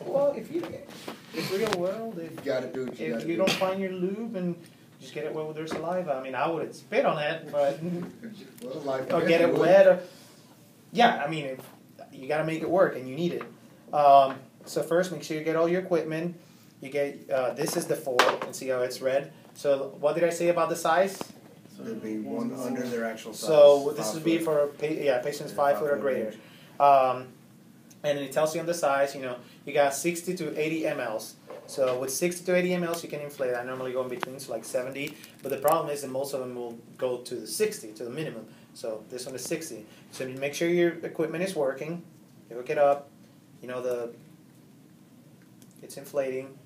Well, if you, it's real world. You gotta do what you gotta If you do. don't find your lube and just get it wet with their saliva. I mean, I wouldn't spit on it, but Well, like or get it wet. Or, yeah, I mean, you got to make it work, and you need it. So first, make sure you get all your equipment. You get this is the 4, and see how it's red. So what did I say about the size? So there'd be one under their actual size. So this would be for patients 5 foot or greater. And it tells you on the size, you got 60 to 80 mLs. So with 60 to 80 mLs, you can inflate. I normally go in between, so like 70. But the problem is that most of them will go to the 60, to the minimum. So this one is 60. So you make sure your equipment is working. You hook it up. It's inflating.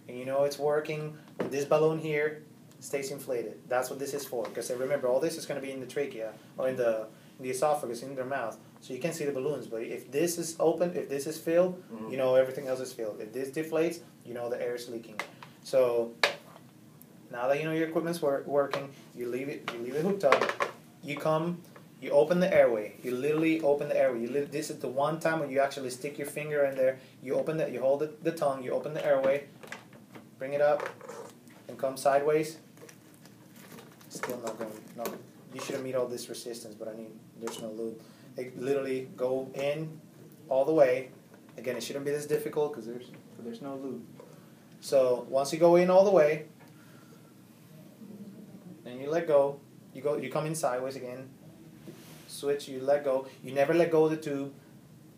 And it's working. When this balloon here stays inflated. That's what this is for. Because remember, all this is going to be in the trachea, or in the esophagus, in their mouth. So you can't see the balloons. But if this is open, if this is filled, everything else is filled. If this deflates, the air is leaking. So now that your equipment's working, you leave it hooked up. You come, you open the airway. You literally open the airway. This is the one time when you actually stick your finger in there. You open you hold the tongue. You open the airway. Bring it up, and come sideways. Still not going. No, you shouldn't meet all this resistance, but there's no lube. Literally go in all the way. Again, it shouldn't be this difficult because there's no lube. So once you go in all the way, then you let go. You come in sideways again. Switch. You let go. You never let go of the tube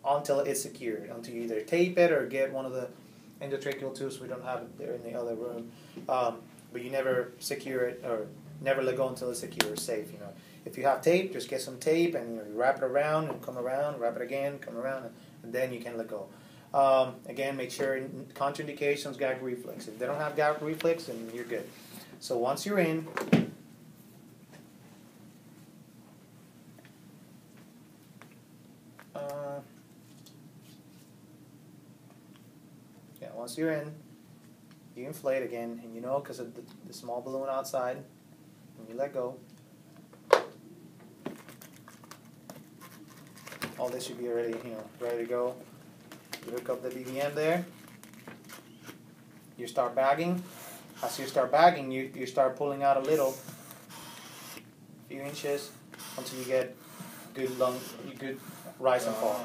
until it's secured. Until you either tape it or get one of the endotracheal tubes. We don't have it there in the other room. But you never secure it or never let go until it's secure or safe. If you have tape, just get some tape and you wrap it around and come around, wrap it again, come around, and then you can let go. Again, make sure contraindications, gag reflex. If they don't have gag reflex, then you're good. So once you're in, once you're in, you inflate again, and because of the small balloon outside, and you let go. All this should be already, ready to go. You hook up the BVM there. You start bagging. As you start bagging, you start pulling out a little, few inches, until you get good rise and fall.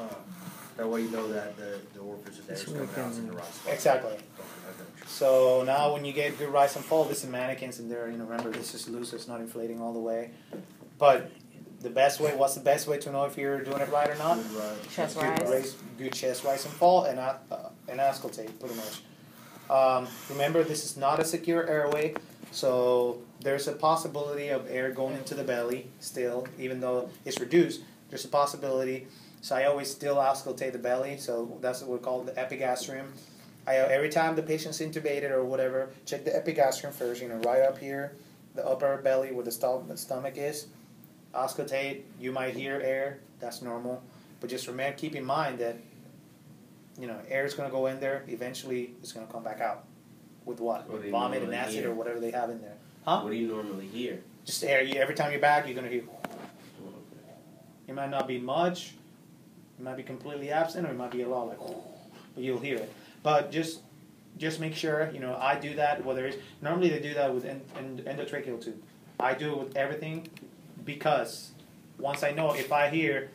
That way you know that the orifice is there is coming out in the rise and fall. Exactly. So now when you get good rise and fall, this is mannequins in there. Remember, this is loose, it's not inflating all the way. But what's the best way to know if you're doing it right or not? Chest rise. Good chest rise and fall, and auscultate, pretty much. Remember, this is not a secure airway, so there's a possibility of air going into the belly still, even though it's reduced. There's a possibility. So I always still auscultate the belly, so that's what we call the epigastrium. Every time the patient's intubated or whatever, check the epigastrium first, right up here, the upper belly where the stomach is. Auscultate, you might hear air, that's normal. But just remember, keep in mind that, air is going to go in there, eventually it's going to come back out. With what? Vomit and acid or whatever they have in there. Huh? What do you normally hear? Just air. Every time you're back, you're going to hear. It might not be much. It might be completely absent, or it might be a lot like, but you'll hear it. But just make sure, I do that. Normally they do that with endotracheal tube. I do it with everything because once I know if I hear,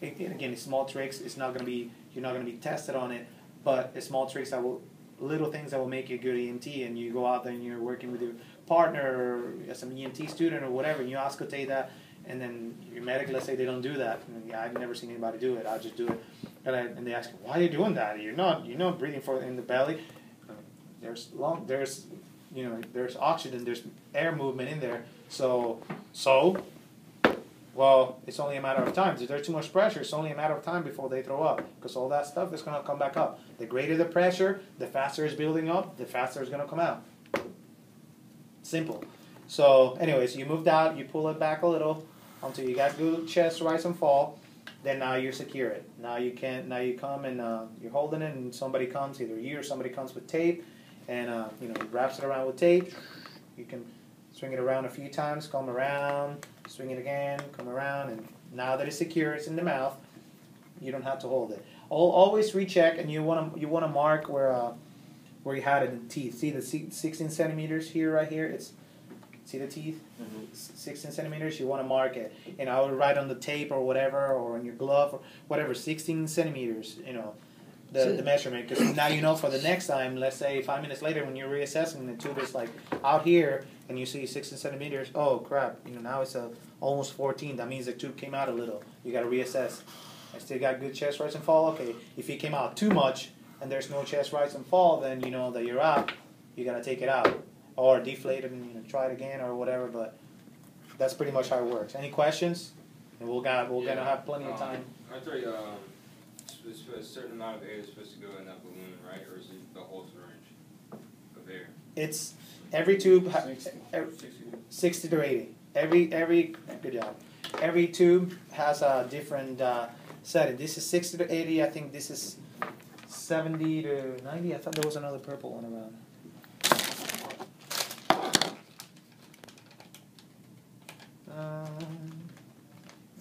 again, small tricks, you're not going to be tested on it, but it's small tricks little things that will make you a good EMT, and you go out there and you're working with your partner or some EMT student or whatever, and you auscultate that. And then your medic, let's say they don't do that. I've never seen anybody do it. I just do it, and they ask, "Why are you doing that? You're not breathing in the belly. There's oxygen, there's air movement in there. So, well, it's only a matter of time. If there's too much pressure, it's only a matter of time before they throw up, because all that stuff is going to come back up. The greater the pressure, the faster it's building up, the faster it's going to come out. Simple. So, anyways, you moved out, you pull it back a little until you got good chest rise and fall. Then now you secure it. Now you come and you're holding it, and somebody comes, either you or somebody comes with tape, and wraps it around with tape. You can swing it around a few times, come around, swing it again, come around, and now that it's secure, it's in the mouth. You don't have to hold it. Always recheck, and you wanna mark where you had it in the teeth. See the 16 centimeters here, right here. See the teeth, 16 centimeters. You want to mark it. You know, I would write on the tape or whatever, or on your glove or whatever. 16 centimeters. You know, the measurement. Because now you know for the next time. Let's say 5 minutes later when you're reassessing, the tube is like out here, and you see 16 centimeters. Oh crap! You know, now it's almost 14. That means the tube came out a little. You got to reassess. I still got good chest rise and fall. Okay, if it came out too much and there's no chest rise and fall, then you know that you're out. You got to take it out. Or deflate it and try it again or whatever, but that's pretty much how it works. Any questions? And we're gonna have plenty of time. I thought a certain amount of air is supposed to go in that balloon, right? Or is it the whole syringe of air? It's every tube 60 to 80. Every good job. Every tube has a different setting. This is 60 to 80. I think this is 70 to 90. I thought there was another purple one around.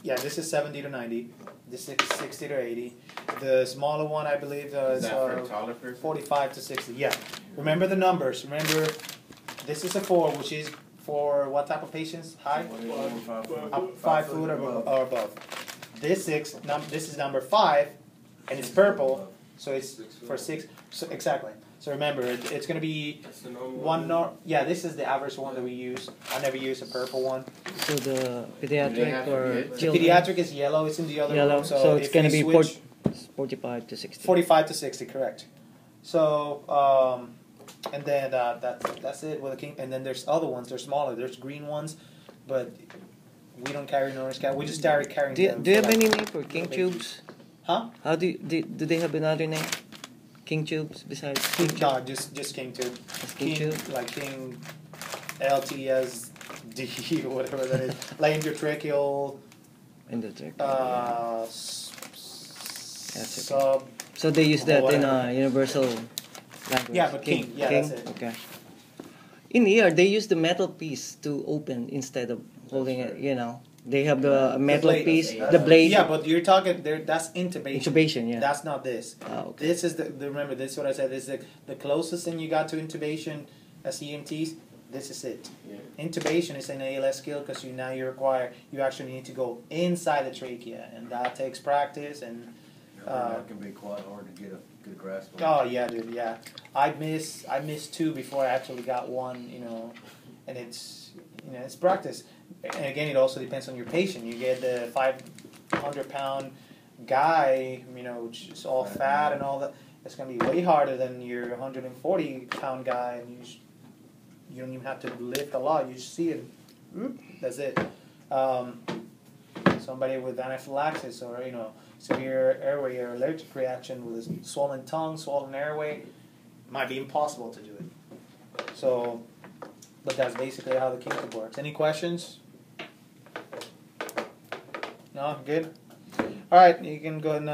Yeah, this is 70 to 90. This is 60 to 80. The smaller one, I believe, is for a taller person? 45 to 60. Yeah. Remember the numbers. Remember, this is a 4, which is for what type of patients? High? 5 foot or above. This is number 5, and it's purple, so it's for 6. So exactly. So remember, it's going to be yeah, this is the average one that we use. I never use a purple one. So the pediatric or The children? pediatric is yellow. It's in the other Yellow. room. So it's going to be 45 to 60. 45 to 60, correct. So, and then that's it with the king. And then there's other ones. They're smaller. There's green ones, but we don't carry an orange cat. We just started carrying them. Do you have any name for king tubes? Huh? How do they have another name? King tubes besides king tube? No, just king tube. Just king tube? Like king LTSD or whatever that is. Like endotracheal. Endotracheal. Sub. So they use that in a universal language. Yeah, but king. Yeah, king? that's it. Okay. In here, they use the metal piece to open instead of holding it. You know, they have the metal piece, the blade. Yeah, but you're talking there. That's intubation. Intubation, yeah. That's not this. Oh, okay. This is remember. This is what I said. This is the closest thing you got to intubation as EMTs. This is it. Yeah. Intubation is an ALS skill because you actually need to go inside the trachea, and that takes practice and. That can be quite hard to get a good grasp on. Oh yeah, dude. Yeah, I missed 2 before I actually got 1. You know, and it's practice. And again, it also depends on your patient. You get the 500-pound guy, you know, which is all fat and all that. It's gonna be way harder than your 140-pound guy, and you don't even have to lift a lot. You just see it. That's it. Somebody with anaphylaxis or severe airway or allergic reaction with a swollen tongue, swollen airway, might be impossible to do it. So, but that's basically how the king tube works. Any questions? No, good. All right, you can go and.